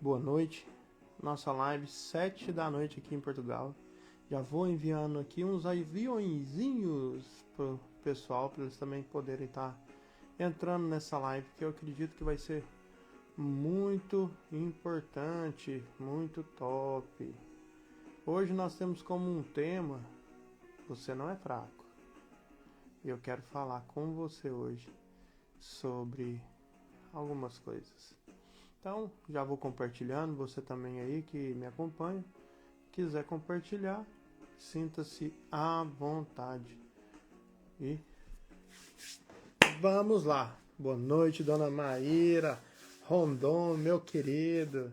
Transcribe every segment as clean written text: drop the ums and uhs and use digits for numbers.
Boa noite. Nossa live 7 da noite aqui em Portugal. Já vou enviando aqui uns aviãozinhos pro pessoal, para eles também poderem estar entrando nessa live, que eu acredito que vai ser muito importante, muito top. Hoje nós temos como um tema: você não é fraco. E eu quero falar com você hoje sobre algumas coisas. Então, já vou compartilhando, você também aí que me acompanha, quiser compartilhar, sinta-se à vontade. E vamos lá. Boa noite, dona Maíra, Rondon, meu querido.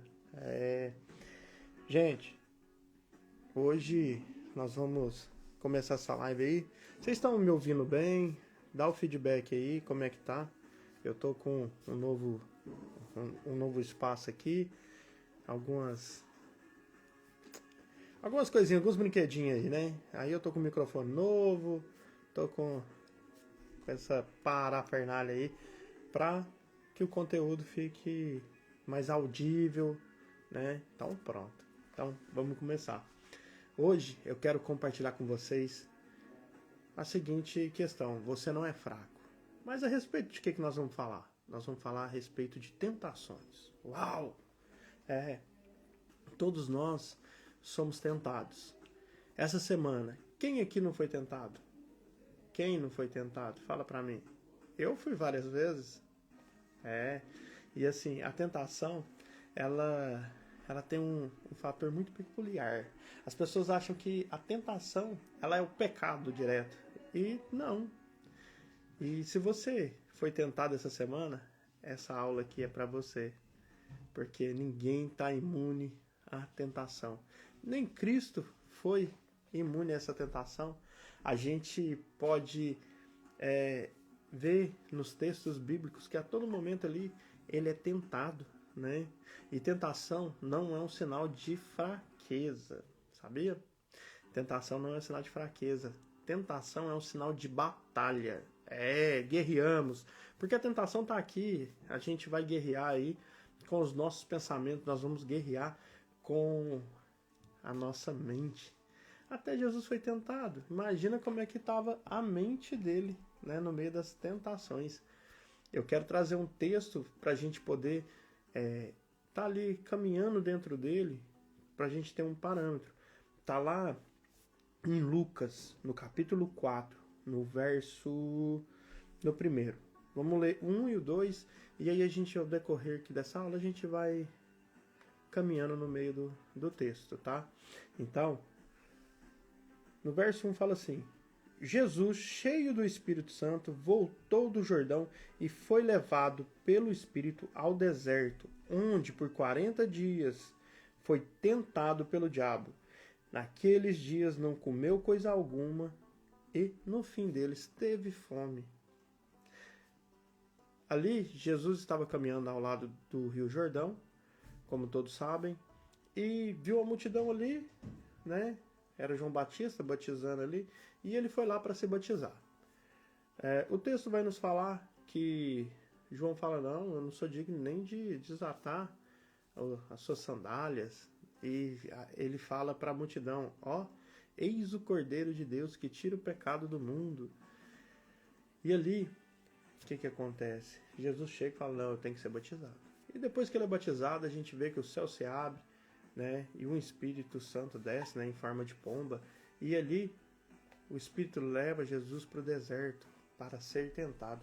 Gente, hoje nós vamos começar essa live aí. Vocês estão me ouvindo bem? Dá o feedback aí, como é que tá? Eu tô com um novo espaço aqui, algumas coisinhas, alguns brinquedinhos aí, né? Aí eu tô com o microfone novo, tô com essa parafernália aí, pra que o conteúdo fique mais audível, né? Então pronto, então vamos começar. Hoje eu quero compartilhar com vocês a seguinte questão: você não é fraco. Mas a respeito de que nós vamos falar? Nós vamos falar a respeito de tentações. Uau! Todos nós somos tentados. Essa semana, quem aqui não foi tentado? Quem não foi tentado? Fala pra mim. Eu fui várias vezes. E assim, a tentação, ela tem um fator muito peculiar. As pessoas acham que a tentação, ela é o pecado direto. E não. E se você foi tentado essa semana, essa aula aqui é para você. Porque ninguém está imune à tentação. Nem Cristo foi imune a essa tentação. A gente pode ver nos textos bíblicos que a todo momento ali ele é tentado, né? E tentação não é um sinal de fraqueza, sabia? Tentação não é um sinal de fraqueza. Tentação é um sinal de batalha. Guerreamos. Porque a tentação está aqui. A gente vai guerrear aí com os nossos pensamentos. Nós vamos guerrear com a nossa mente. Até Jesus foi tentado. Imagina como é que estava a mente dele, né, no meio das tentações. Eu quero trazer um texto para a gente poder tá ali caminhando dentro dele, para a gente ter um parâmetro. Tá lá em Lucas, no capítulo 4, no primeiro. Vamos ler 1 e o 2, e aí a gente, ao decorrer aqui dessa aula, a gente vai caminhando no meio do texto, tá? Então, no verso 1 fala assim: Jesus, cheio do Espírito Santo, voltou do Jordão e foi levado pelo Espírito ao deserto, onde por 40 dias foi tentado pelo diabo. Naqueles dias não comeu coisa alguma e, no fim deles, teve fome. Ali, Jesus estava caminhando ao lado do Rio Jordão, como todos sabem, e viu a multidão ali, né? Era João Batista batizando ali, e ele foi lá para se batizar. O texto vai nos falar que João fala: não, eu não sou digno nem de desatar as suas sandálias. E ele fala para a multidão: eis o Cordeiro de Deus que tira o pecado do mundo. E ali, o que acontece? Jesus chega e fala: não, eu tenho que ser batizado. E depois que ele é batizado, a gente vê que o céu se abre, né, e o Espírito Santo desce, né, em forma de pomba. E ali, o Espírito leva Jesus para o deserto para ser tentado.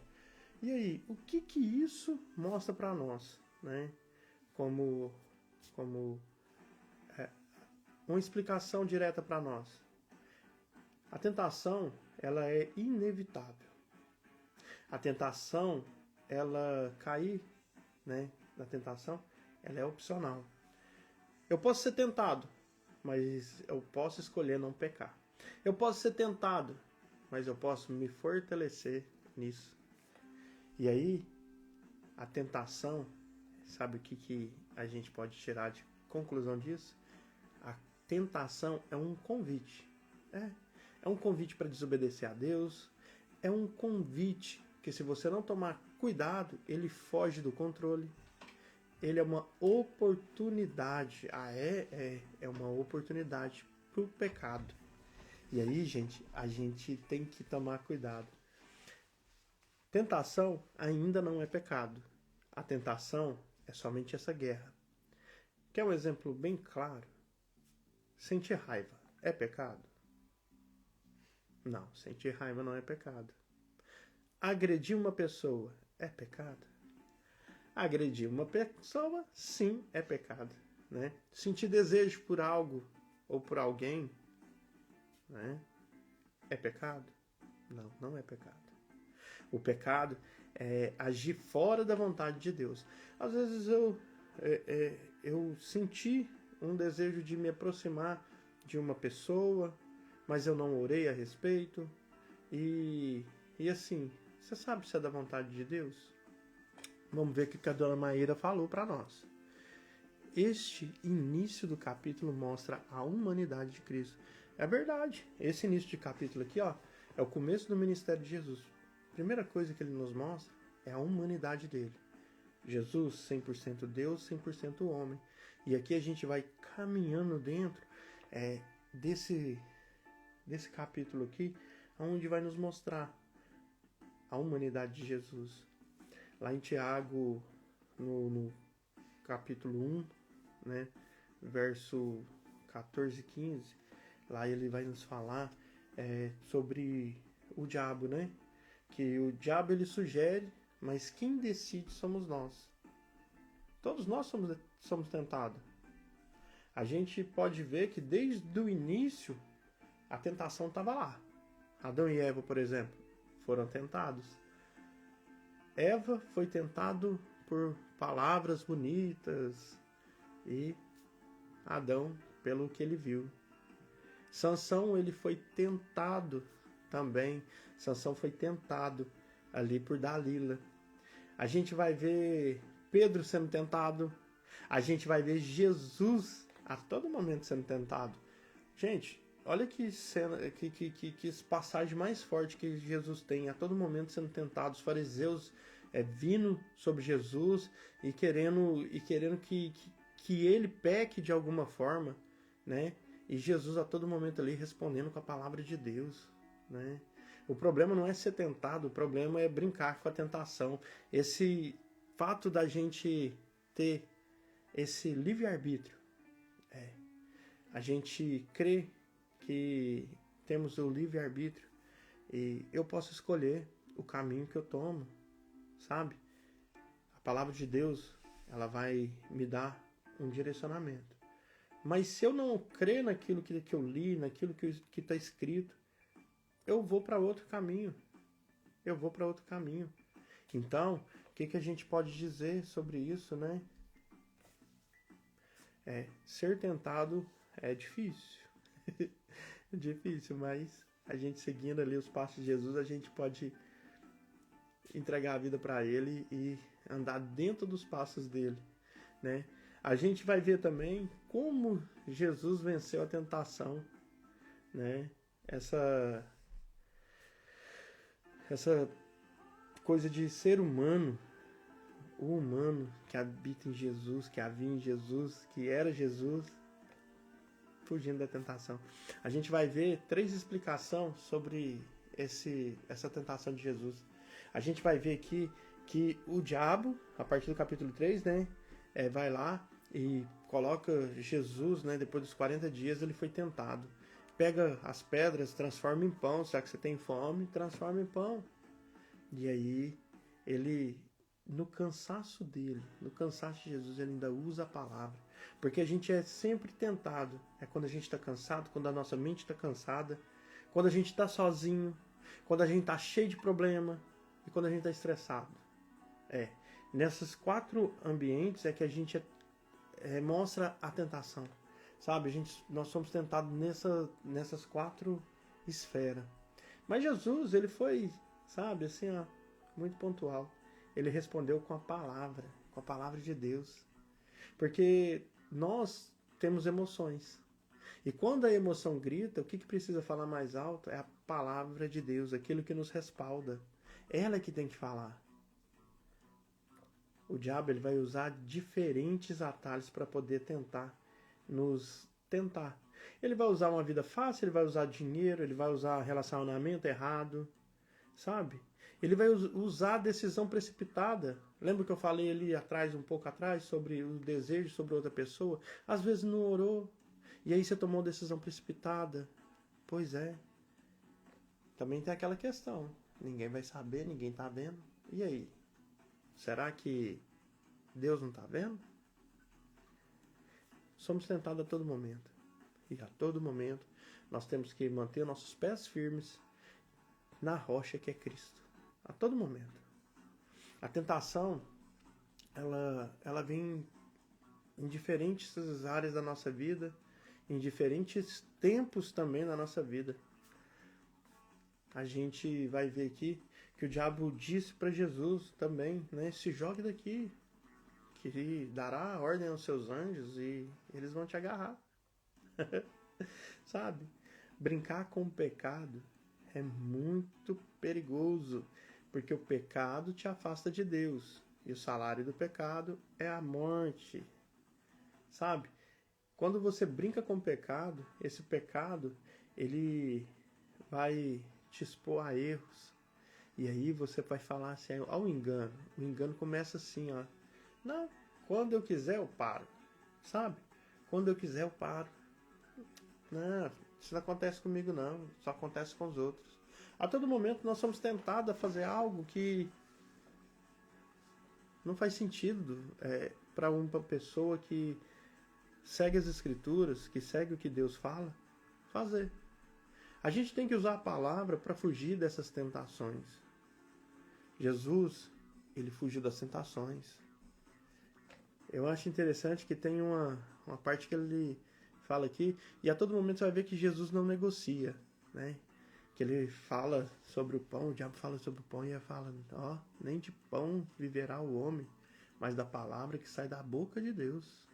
E aí, o que isso mostra para nós, né? Como uma explicação direta para nós. A tentação, ela é inevitável. A tentação, ela cair, né, na tentação, ela é opcional. Eu posso ser tentado, mas eu posso escolher não pecar. Eu posso ser tentado, mas eu posso me fortalecer nisso. E aí, a tentação, sabe o que a gente pode tirar de conclusão disso? A tentação é um convite. É um convite para desobedecer a Deus. É um convite que, se você não tomar cuidado, ele foge do controle. ele é uma oportunidade. É uma oportunidade para o pecado. E aí, gente, a gente tem que tomar cuidado. Tentação ainda não é pecado. A tentação é somente essa guerra. Quer um exemplo bem claro? Sentir raiva é pecado? Não, sentir raiva não é pecado. Agredir uma pessoa é pecado? Agredir uma pessoa, sim, é pecado. Né? Sentir desejo por algo ou por alguém, né? É pecado? Não, não é pecado. O pecado é agir fora da vontade de Deus. Às vezes eu senti um desejo de me aproximar de uma pessoa, mas eu não orei a respeito. E assim, você sabe se é da vontade de Deus? Vamos ver o que a dona Maíra falou para nós. Este início do capítulo mostra a humanidade de Cristo. É verdade. Esse início de capítulo aqui, ó, é o começo do ministério de Jesus. A primeira coisa que ele nos mostra é a humanidade dele. Jesus, 100% Deus, 100% homem. E aqui a gente vai caminhando dentro desse capítulo aqui, onde vai nos mostrar a humanidade de Jesus. Lá em Tiago, no capítulo 1, né, verso 14 e 15, lá ele vai nos falar sobre o diabo, né? Que o diabo ele sugere, mas quem decide somos nós. Todos nós somos tentados. A gente pode ver que desde o início a tentação estava lá. Adão e Eva, por exemplo, foram tentados. Eva foi tentado por palavras bonitas e Adão pelo que ele viu. Sansão, ele foi tentado também. Sansão foi tentado ali por Dalila. A gente vai ver Pedro sendo tentado. A gente vai ver Jesus a todo momento sendo tentado. Gente, olha que cena, que passagem mais forte que Jesus tem a todo momento sendo tentado. Os fariseus vindo sobre Jesus e querendo que ele peque de alguma forma, né? E Jesus a todo momento ali respondendo com a palavra de Deus, né? O problema não é ser tentado, o problema é brincar com a tentação. Esse fato da gente ter esse livre-arbítrio, a gente crê que temos o livre-arbítrio e eu posso escolher o caminho que eu tomo, sabe? A palavra de Deus, ela vai me dar um direcionamento. Mas se eu não crer naquilo que eu li, naquilo que está escrito, eu vou para outro caminho. Eu vou para outro caminho. Então, o que a gente pode dizer sobre isso, né? Ser tentado é difícil. É difícil, mas a gente seguindo ali os passos de Jesus, a gente pode entregar a vida para Ele e andar dentro dos passos dele, né? A gente vai ver também como Jesus venceu a tentação, né? Essa coisa de ser humano, o humano que habita em Jesus, que havia em Jesus, que era Jesus, fugindo da tentação. A gente vai ver 3 explicações sobre essa tentação de Jesus. A gente vai ver aqui que o diabo, a partir do capítulo 3, né, vai lá e coloca Jesus, né, depois dos 40 dias ele foi tentado. Pega as pedras, transforma em pão, será que você tem fome? Transforma em pão. E aí, ele, no cansaço dele, no cansaço de Jesus, ele ainda usa a palavra. Porque a gente é sempre tentado. É quando a gente está cansado, quando a nossa mente está cansada, quando a gente está sozinho, quando a gente está cheio de problema e quando a gente está estressado. Nesses 4 ambientes é que a gente mostra a tentação. Sabe, nós somos tentados nessas 4 esferas. Mas Jesus, ele foi, sabe, assim, ó, muito pontual. Ele respondeu com a palavra de Deus. Porque nós temos emoções. E quando a emoção grita, o que precisa falar mais alto? É a palavra de Deus, aquilo que nos respalda. Ela é que tem que falar. O diabo ele vai usar diferentes atalhos para poder nos tentar. Ele vai usar uma vida fácil, ele vai usar dinheiro, ele vai usar relacionamento errado, sabe? Ele vai usar a decisão precipitada. Lembra que eu falei ali atrás, um pouco atrás, sobre o desejo sobre outra pessoa? Às vezes não orou, e aí você tomou decisão precipitada. Pois é. Também tem aquela questão. Ninguém vai saber, ninguém está vendo. E aí? Será que Deus não está vendo? Somos tentados a todo momento. E a todo momento nós temos que manter nossos pés firmes na rocha que é Cristo. A todo momento. A tentação, ela vem em diferentes áreas da nossa vida, em diferentes tempos também da nossa vida. A gente vai ver aqui que o diabo disse para Jesus também, né? Se jogue daqui, que dará ordem aos seus anjos e eles vão te agarrar. Sabe? Brincar com o pecado é muito perigoso, porque o pecado te afasta de Deus e o salário do pecado é a morte. Sabe? Quando você brinca com o pecado, esse pecado ele vai te expor a erros. E aí você vai falar assim, ao engano. O engano começa assim, ó. Não, quando eu quiser eu paro. Sabe? Quando eu quiser eu paro. Não, isso não acontece comigo não. Só acontece com os outros. A todo momento nós somos tentados a fazer algo que não faz sentido para uma pessoa que segue as escrituras, que segue o que Deus fala, fazer. A gente tem que usar a palavra para fugir dessas tentações. Jesus, ele fugiu das tentações. Eu acho interessante que tem uma parte que ele fala aqui, e a todo momento você vai ver que Jesus não negocia, né? Que ele fala sobre o pão, o diabo fala sobre o pão e ele fala, ó, nem de pão viverá o homem, mas da palavra que sai da boca de Deus.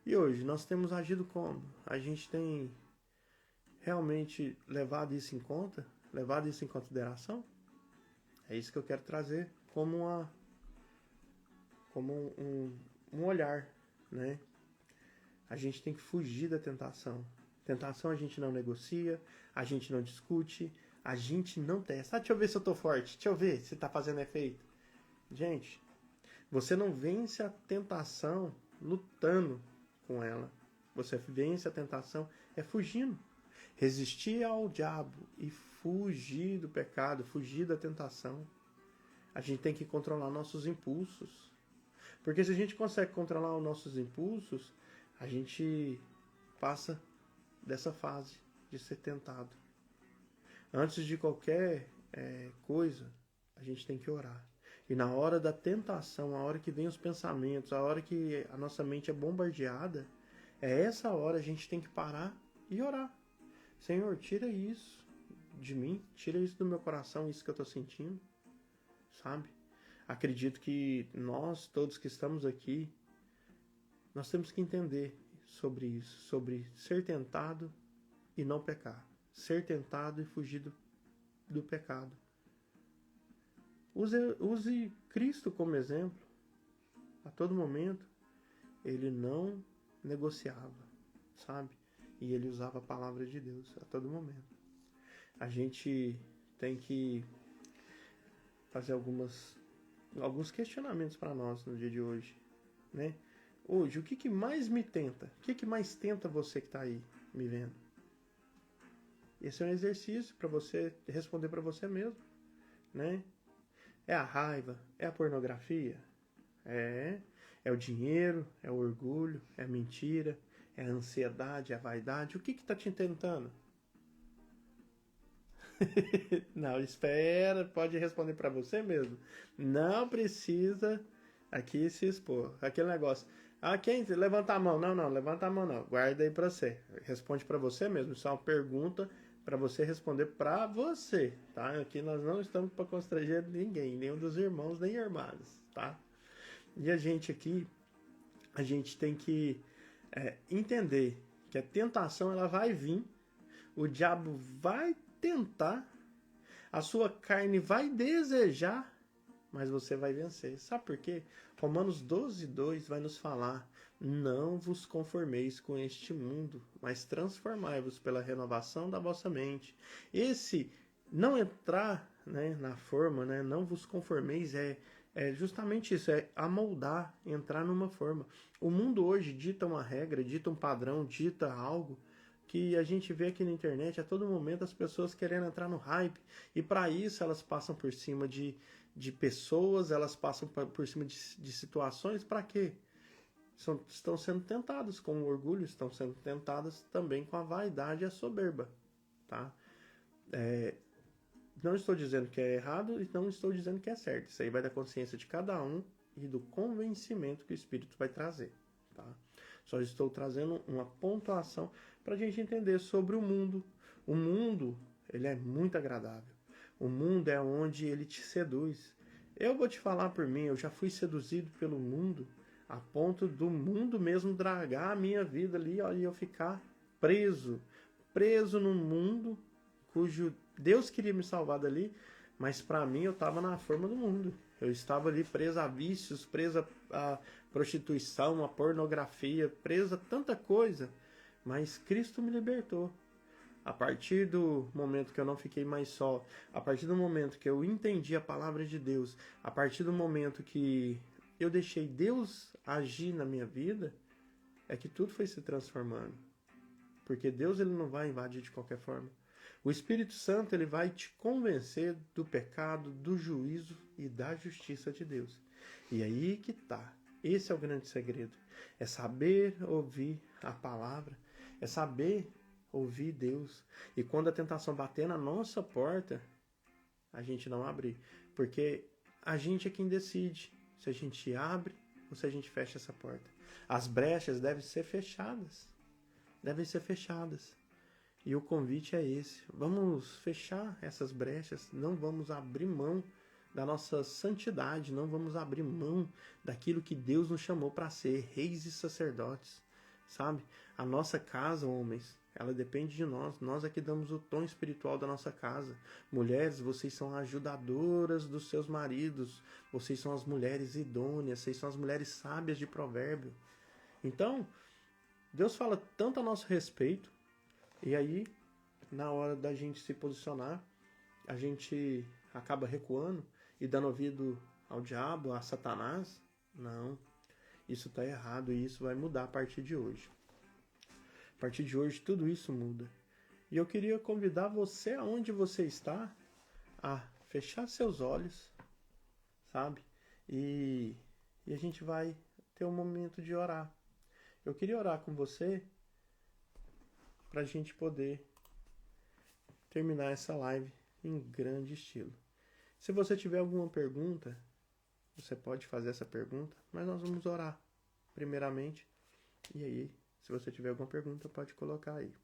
E hoje nós temos agido como? A gente tem realmente levado isso em conta? Levado isso em consideração? É isso que eu quero trazer como um olhar, né? A gente tem que fugir da tentação. Tentação a gente não negocia, a gente não discute, a gente não testa. Ah, deixa eu ver se eu tô forte, deixa eu ver se tá fazendo efeito. Gente, você não vence a tentação lutando com ela. Você vence a tentação fugindo. Resistir ao diabo e fugir do pecado, fugir da tentação. A gente tem que controlar nossos impulsos. Porque se a gente consegue controlar os nossos impulsos, a gente passa dessa fase de ser tentado. Antes de qualquer coisa, a gente tem que orar. E na hora da tentação, a hora que vem os pensamentos, a hora que a nossa mente é bombardeada, essa hora a gente tem que parar e orar. Senhor, tira isso de mim, tira isso do meu coração, isso que eu estou sentindo, sabe? Acredito que nós, todos que estamos aqui, nós temos que entender sobre isso, sobre ser tentado e não pecar. Ser tentado e fugir do pecado. Use Cristo como exemplo. A todo momento, ele não negociava, sabe? E ele usava a palavra de Deus a todo momento. A gente tem que fazer alguns questionamentos para nós no dia de hoje, né? Hoje, o que mais me tenta? O que mais tenta você que está aí me vendo? Esse é um exercício para você responder para você mesmo, né? É a raiva? É a pornografia? É o dinheiro? É o orgulho? É a mentira? É a ansiedade? É a vaidade? O que está te tentando? Não, espera, pode responder para você mesmo. Não precisa aqui se expor. Aquele negócio. Ah, quem? Levanta a mão. Não, levanta a mão não. Guarda aí para você. Responde para você mesmo. Isso é uma pergunta para você responder para você, tá? Aqui nós não estamos para constranger ninguém, nenhum dos irmãos nem irmãs, tá? E a gente aqui, a gente tem que entender que a tentação ela vai vir, o diabo vai tentar, a sua carne vai desejar, mas você vai vencer. Sabe por quê? Romanos 12:2 vai nos falar: não vos conformeis com este mundo, mas transformai-vos pela renovação da vossa mente. Esse não entrar, né, na forma, né, não vos conformeis, é justamente isso, é amoldar, entrar numa forma. O mundo hoje dita uma regra, dita um padrão, dita algo que a gente vê aqui na internet a todo momento, as pessoas querendo entrar no hype, e para isso elas passam por cima de pessoas, elas passam por cima de situações. Para quê? Estão sendo tentadas com o orgulho, estão sendo tentadas também com a vaidade e a soberba, tá? Não estou dizendo que é errado e não estou dizendo que é certo. Isso aí vai da consciência de cada um e do convencimento que o Espírito vai trazer, tá? Só estou trazendo uma pontuação para a gente entender sobre o mundo. O mundo, ele é muito agradável. O mundo é onde ele te seduz. Eu vou te falar por mim, eu já fui seduzido pelo mundo a ponto do mundo mesmo dragar a minha vida ali, ó, e eu ficar preso no mundo cujo Deus queria me salvar dali, mas para mim eu estava na forma do mundo. Eu estava ali preso a vícios, preso a prostituição, a pornografia, preso a tanta coisa, mas Cristo me libertou. A partir do momento que eu não fiquei mais só, a partir do momento que eu entendi a palavra de Deus, a partir do momento que eu deixei Deus agir na minha vida, é que tudo foi se transformando. Porque Deus, ele não vai invadir de qualquer forma. O Espírito Santo, ele vai te convencer do pecado, do juízo e da justiça de Deus. E aí que tá. Esse é o grande segredo. É saber ouvir a palavra, é saber ouvir Deus. E quando a tentação bater na nossa porta, a gente não abrir. Porque a gente é quem decide se a gente abre ou se a gente fecha essa porta. As brechas devem ser fechadas. Devem ser fechadas. E o convite é esse. Vamos fechar essas brechas. Não vamos abrir mão da nossa santidade. Não vamos abrir mão daquilo que Deus nos chamou para ser, reis e sacerdotes. Sabe? A nossa casa, homens, ela depende de nós. Nós é que damos o tom espiritual da nossa casa. Mulheres, vocês são ajudadoras dos seus maridos. Vocês são as mulheres idôneas. Vocês são as mulheres sábias de provérbio. Então, Deus fala tanto a nosso respeito. E aí, na hora da gente se posicionar, a gente acaba recuando e dando ouvido ao diabo, a Satanás. Não, isso está errado e isso vai mudar a partir de hoje. A partir de hoje, tudo isso muda. E eu queria convidar você, aonde você está, a fechar seus olhos, sabe? E a gente vai ter um momento de orar. Eu queria orar com você para a gente poder terminar essa live em grande estilo. Se você tiver alguma pergunta, você pode fazer essa pergunta, mas nós vamos orar primeiramente. E aí, se você tiver alguma pergunta, pode colocar aí.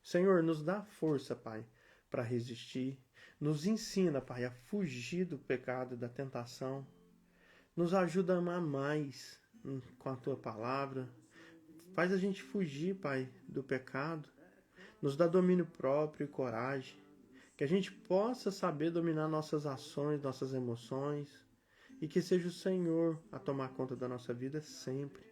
Senhor, nos dá força, Pai, para resistir. Nos ensina, Pai, a fugir do pecado, da tentação. Nos ajuda a amar mais com a Tua palavra. Faz a gente fugir, Pai, do pecado. Nos dá domínio próprio e coragem. Que a gente possa saber dominar nossas ações, nossas emoções. E que seja o Senhor a tomar conta da nossa vida sempre.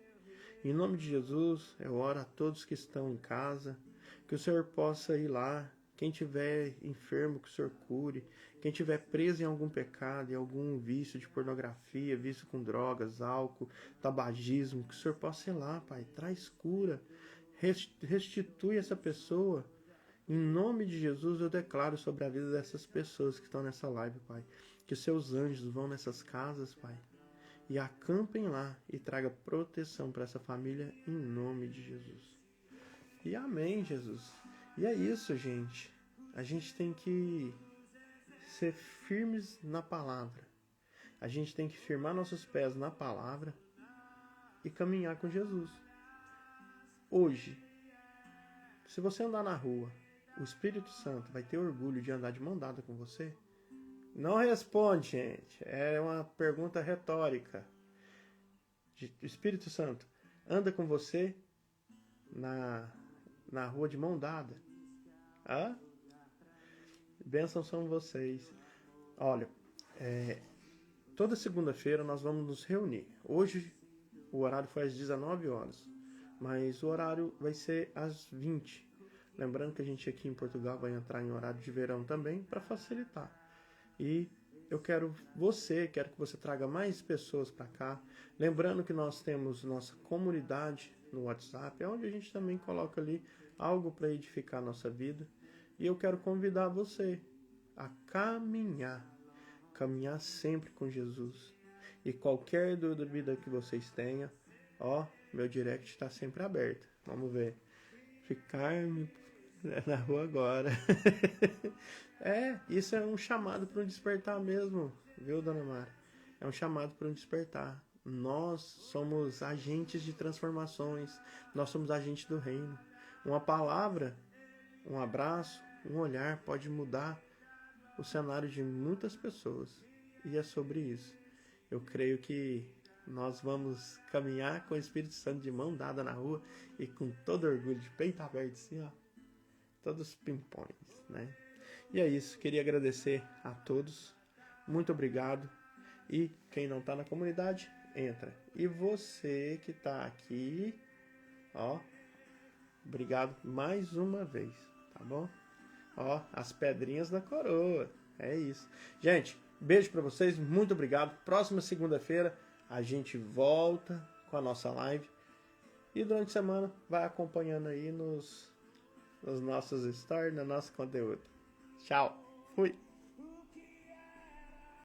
Em nome de Jesus, eu oro a todos que estão em casa. Que o Senhor possa ir lá. Quem estiver enfermo, que o Senhor cure. Quem estiver preso em algum pecado, em algum vício de pornografia, vício com drogas, álcool, tabagismo, que o Senhor possa ir lá, Pai. Traz cura. Restitui essa pessoa. Em nome de Jesus, eu declaro sobre a vida dessas pessoas que estão nessa live, Pai. Que os seus anjos vão nessas casas, Pai. E acampem lá e traga proteção para essa família em nome de Jesus. E amém, Jesus. E é isso, gente. A gente tem que ser firmes na palavra. A gente tem que firmar nossos pés na palavra e caminhar com Jesus. Hoje, se você andar na rua, o Espírito Santo vai ter orgulho de andar de mão dada com você? Não responde, gente. É uma pergunta retórica. O Espírito Santo anda com você na rua de mão dada? Bênçãos são vocês. Olha, Toda segunda-feira nós vamos nos reunir. Hoje o horário foi às 19 horas, mas o horário vai ser às 20. Lembrando que a gente aqui em Portugal vai entrar em horário de verão também para facilitar. E eu quero que você traga mais pessoas para cá. Lembrando que nós temos nossa comunidade no WhatsApp, onde a gente também coloca ali algo para edificar a nossa vida. E eu quero convidar você a caminhar sempre com Jesus. E qualquer dúvida que vocês tenham, meu direct está sempre aberto. Vamos ver. Ficar na rua agora. Isso é um chamado para um despertar mesmo, viu, dona Mara? É um chamado para um despertar. Nós somos agentes de transformações, nós somos agentes do reino. Uma palavra, um abraço, um olhar pode mudar o cenário de muitas pessoas. E é sobre isso. Eu creio que nós vamos caminhar com o Espírito Santo de mão dada na rua e com todo orgulho, de peito aberto assim, todos pimpões, né? E é isso, queria agradecer a todos, muito obrigado. E quem não está na comunidade, entra. E você que está aqui, obrigado mais uma vez, tá bom? As pedrinhas da coroa, é isso. Gente, beijo para vocês, muito obrigado. Próxima segunda-feira a gente volta com a nossa live. E durante a semana vai acompanhando aí nos nossos stories, no nosso conteúdo. Tchau, fui!